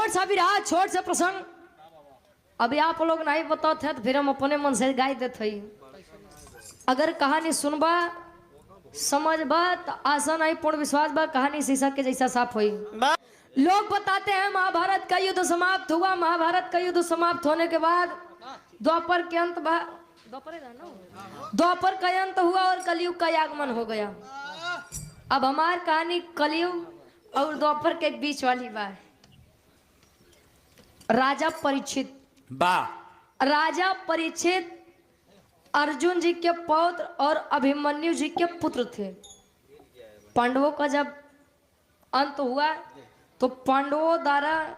सा भी रहा छोट से प्रसंग। अभी आप लोग नहीं बताते थे तो फिर हम अपने मन से गाई देते। अगर कहानी सुनबा समझबा तो आशा नहीं पूर्ण विश्वास बा कहानी शीशा के जैसा साफ हुई। लोग बताते हैं महाभारत का युद्ध समाप्त हुआ। महाभारत का युद्ध समाप्त होने के बाद द्वापर के अंत द्वापर का अंत हुआ और कलयुग का आगमन हो गया। अब हमारी कहानी कलयुग और द्वापर के बीच वाली बात। राजा परीक्षित राजा परीक्षित अर्जुन जी के पौत्र और अभिमन्यु जी के पुत्र थे। पांडवों का जब अंत हुआ तो पांडवों द्वारा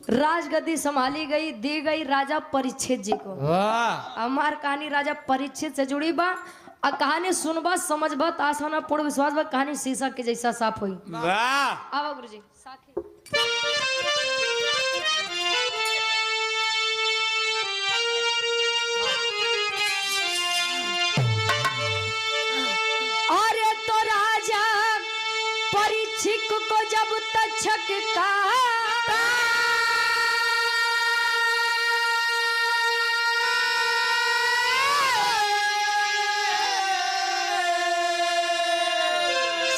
राजगद्दी संभाली गई दी गई राजा परीक्षित जी को। हमार कहानी राजा परीक्षित से जुड़ी बा। कहानी सुनबा समझबा आसाना पूर्ण विश्वास बा कहानी शीशा के जैसा साफ हुई। आओ गुरु जी साथी। अरे तो राजा परीक्षित को जब तक्षक का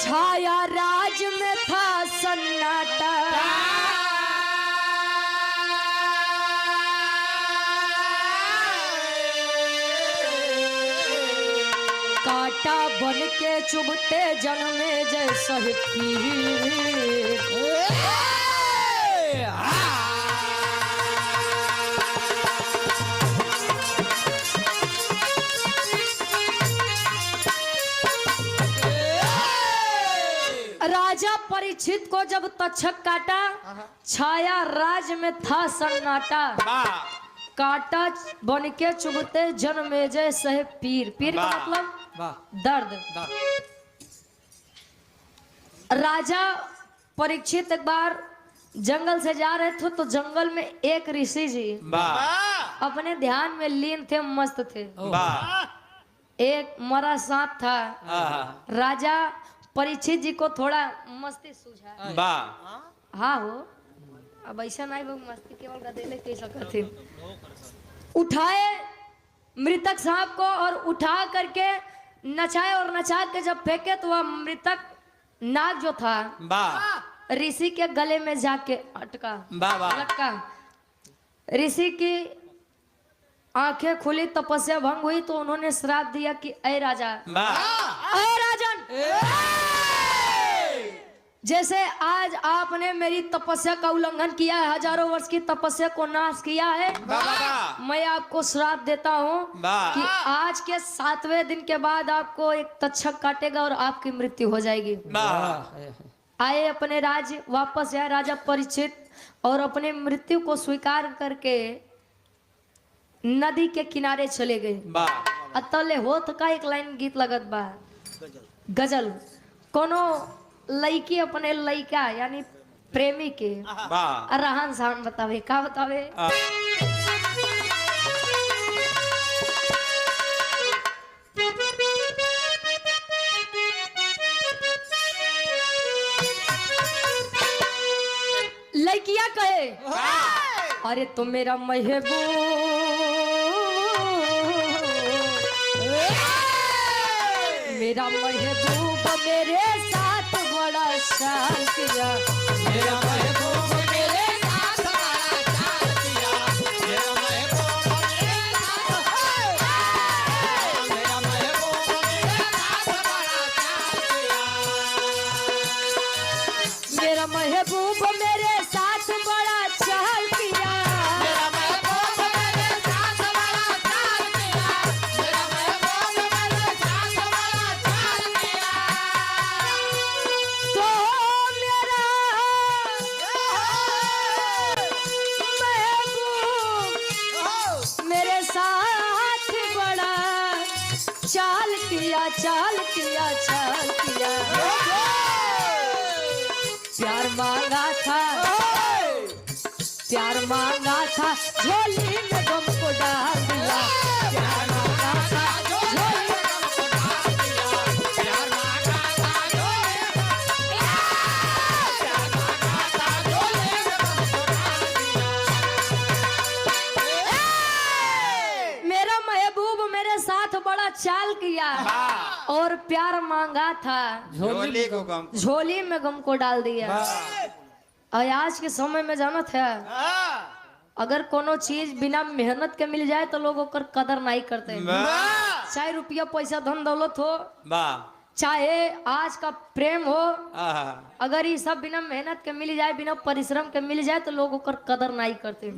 छाया राज में था सन्नाटा। काटा बन के चुभते जन्मे जैसा राजा परीक्षित को जब तक्षक काटा छाया राज में था सन्नाटा। काटा बन के चुभते जन्मे जैसे पीर। पीर का मतलब दर्द। राजा परीक्षित एक बार जंगल से जा रहे थे तो जंगल में एक ऋषि जी अपने ध्यान में लीन थे मस्त थे। एक मरा सांप था। राजा परीक्षित जी को थोड़ा मस्ती सूझा। हाँ हो अब ऐसा नहीं वो मस्ती केवल गधेले कैसा करते। उठाए मृतक सांप को और उठा करके नचाए और नचा के जब फेंके तो वह मृतक नाग जो था ऋषि के गले में जाके अटका लटका। ऋषि की आंखें खुली तपस्या भंग हुई तो उन्होंने श्राप दिया कि ऐ राजा ऐ राजन जैसे आज आपने मेरी तपस्या का उल्लंघन किया है हजारों वर्ष की तपस्या को नाश किया है मैं आपको श्राप देता हूँ कि आज के 7वें दिन के बाद आपको एक तक्षक काटेगा और आपकी मृत्यु हो जाएगी। आए अपने राज्य वापस आए राजा परीक्षित और अपने मृत्यु को स्वीकार करके नदी के किनारे चले गए। अतले होत का एक लाइन गीत लगत बा गजल। कोनो लड़की अपने लड़का यानी प्रेमी के रहन सहन बतावे का बतावे। लड़किया कहे अरे तुम मेरा महबूब मेरा महबूब मेरे साथ बड़ा शान किया। मेरा महबूब मेरे साथ बड़ा शान किया। मेरा महबूब मेरे साथ मेरा महबूब मेरे साथ बड़ा चाल किया। मेरा महबूब मेरे साथ बड़ा चाल किया। मेरा महबूब मेरे साथ बड़ा चाल किया। तो मेरा महबूब मेरे साथ बड़ा चाल किया चाल किया चाल किया। प्यार मांगा था प्यार मांगा था झोली में गम को डाल दिया। प्यार मांगा था झोली में गम को डाल दिया। प्यार मांगा था झोली में चाल किया और प्यार मांगा था, झोली को गम झोली में गम को डाल दिया। और आज के समय में जाना था, अगर कोनो चीज बिना मेहनत के मिल जाए तो लोग ओकर कदर नहीं करते। चाहे रुपया पैसा धन दौलत हो, चाहे आज का प्रेम हो, अगर ये सब बिना मेहनत के मिल जाए, बिना परिश्रम के मिल जाए तो लोग ओकर कदर नहीं करते।